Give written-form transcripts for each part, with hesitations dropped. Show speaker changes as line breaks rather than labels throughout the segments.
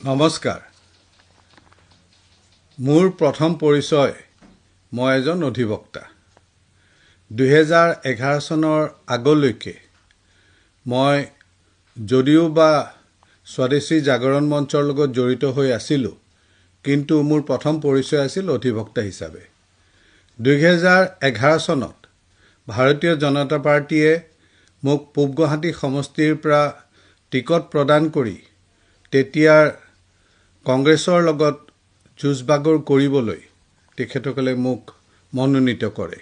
নমস্কাৰ মোৰ প্ৰথম পৰিচয় মই এজন অধিবক্তা 2011 চনৰ আগলৈকে মই যদিও বা স্বদেশী জাগৰণ মঞ্চৰ লগত জড়িত হৈ আছিলোঁ কিন্তু মোৰ প্ৰথম পৰিচয় আছিল অধিবক্তা হিচাপে 2011 চনত ভাৰতীয় জনতা পাৰ্টিয়ে মোক পূব গুৱাহাটী সমষ্টিৰ পৰা টিকট প্ৰদান কৰি তেতিয়াৰ কংগ্ৰেছৰ লগত যুঁজ-বাগৰ কৰিবলৈ তেখেতসকলে মোক মনোনীত কৰে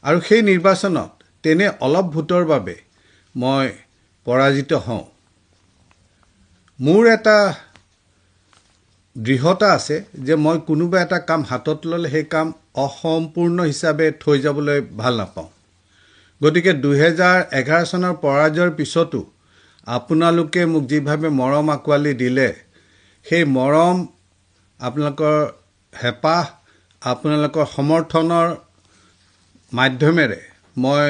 আৰু সেই নিৰ্বাচনত তেনে অলপ ভোটৰ বাবে মই পৰাজিত হওঁ মোৰ এটা দৃঢ়তা আছে যে মই কোনোবা এটা কাম হাতত ল'লে সেই কাম অসম্পূৰ্ণ হিচাপে থৈ যাবলৈ ভাল নাপাওঁ গতিকে 2011 চনৰ পৰাজয়ৰ পিছতো আপোনালোকে মোক যিভাৱে মৰম আকৱালি দিলে সেই মৰম আপোনালোকৰ হেপাহ আপোনালোকৰ সমৰ্থনৰ মাধ্যমেৰে মই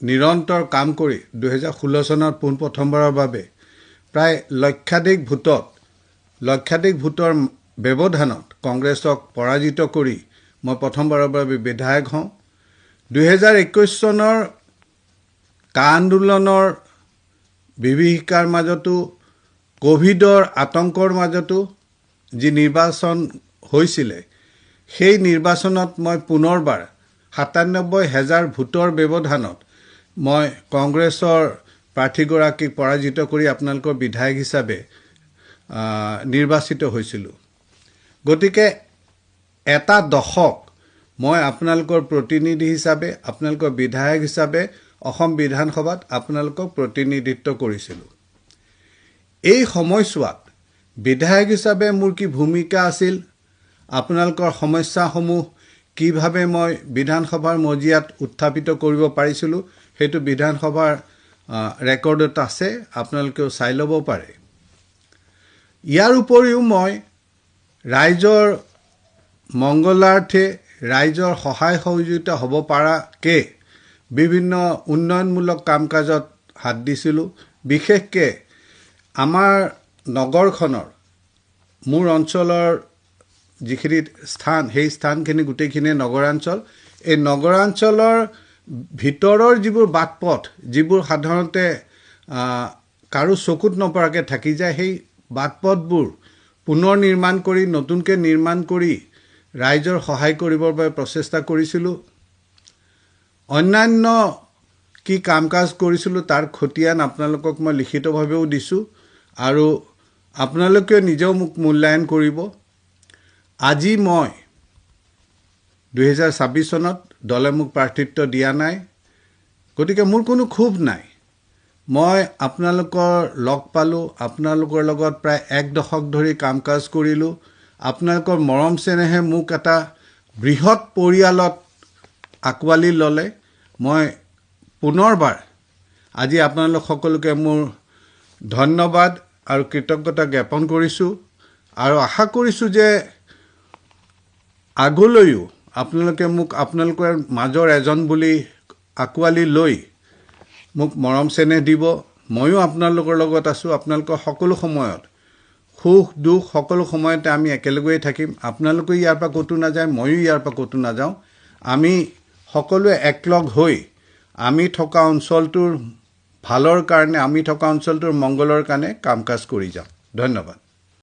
নিৰন্তৰ কাম কৰি 2016 চনত প্ৰথমবাৰৰ বাবে প্ৰায় লক্ষাধিক ভোটৰ ব্যৱধানত কংগ্ৰেছক পৰাজিত কৰি মই প্ৰথমবাৰৰ বাবে বিধায়ক হওঁ 2021 চনৰ কা আন্দোলনৰ বিভীষিকাৰ মাজতো কোভিডৰ আতংকৰ মাজতো যি নিৰ্বাচন হৈছিল সেই নিৰ্বাচনত মই পুনৰবাৰ ৯৭,০০০ ভোটৰ ব্যৱধানত মই কংগ্ৰেছৰ প্ৰাৰ্থীগৰাকীক পৰাজিত কৰি আপোনালোকৰ বিধায়ক হিচাপে নিৰ্বাচিত হৈছিলোঁ গতিকে এটা দশক মই আপোনালোকৰ প্ৰতিনিধি হিচাপে আপোনালোকৰ বিধায়ক হিচাপে অসম বিধানসভাত আপোনালোকক প্ৰতিনিধিত্ব কৰিছিলোঁ এই সময়ছোৱাত বিধায়ক হিচাপে মোৰ কি ভূমিকা আছিল আপোনালোকৰ সমস্যাসমূহ কিভাৱে মই বিধানসভাৰ মজিয়াত উত্থাপিত কৰিব পাৰিছিলোঁ সেইটো বিধানসভাৰ ৰেকৰ্ডত আছে আপোনালোকেও চাই ল'ব পাৰে ইয়াৰ উপৰিও মই ৰাইজৰ মংগলাৰ্থে ৰাইজৰ সহায় সহযোগিতা হ'ব পৰাকৈ বিভিন্ন উন্নয়নমূলক কাম-কাজত হাত দিছিলোঁ বিশেষকৈ আমাৰ নগৰখনৰ মোৰ অঞ্চলৰ যিখিনি স্থান সেই স্থানখিনি গোটেইখিনি নগৰাঞ্চল এই নগৰাঞ্চলৰ ভিতৰৰ যিবোৰ বাটপথ যিবোৰ সাধাৰণতে কাৰো চকুত নপৰাকৈ থাকি যায় সেই বাটপথবোৰ পুনৰ নিৰ্মাণ কৰি নতুনকৈ নিৰ্মাণ কৰি ৰাইজৰ সহায় কৰিবৰ বাবে প্ৰচেষ্টা কৰিছিলোঁ অন্যান্য কি কাম-কাজ কৰিছিলোঁ তাৰ খতিয়ান আপোনালোকক মই লিখিতভাৱেও দিছোঁ আৰু আপোনালোকে নিজেও মোক মূল্যায়ন কৰিব আজি মই 2026 চনত দলে মোক প্ৰাৰ্থিত্ব দিয়া নাই গতিকে মোৰ কোনো ক্ষোভ নাই মই আপোনালোকৰ লগ পালোঁ আপোনালোকৰ লগত প্ৰায় এক দশক ধৰি কাম-কাজ কৰিলোঁ আপোনালোকৰ মৰম চেনেহে মোক এটা বৃহৎ পৰিয়ালত আকৱালি ল'লে মই পুনৰবাৰ আজি আপোনালোক সকলোকে মোৰ ধন্যবাদ আৰু কৃতজ্ঞতা জ্ঞাপন কৰিছোঁ আৰু আশা কৰিছোঁ যে আগলৈও আপোনালোকে মোক আপোনালোকৰ মাজৰ এজন বুলি আকৱালি লৈ মোক মৰম চেনেহ দিব ময়ো আপোনালোকৰ লগত আছোঁ আপোনালোকৰ সকলো সময়ত সুখ দুখ সকলো সময়তে আমি একেলগেই থাকিম আপোনালোকে ইয়াৰ পৰা ক'তো নাযায় ময়ো ইয়াৰ পৰা ক'তো নাযাওঁ আমি সকলোৱে একলগ হৈ আমি থকা অঞ্চলটোৰ ভালৰ কাৰণে আমি থকা অঞ্চলটোৰ মংগলৰ কাৰণে কাম-কাজ কৰি যাম ধন্যবাদ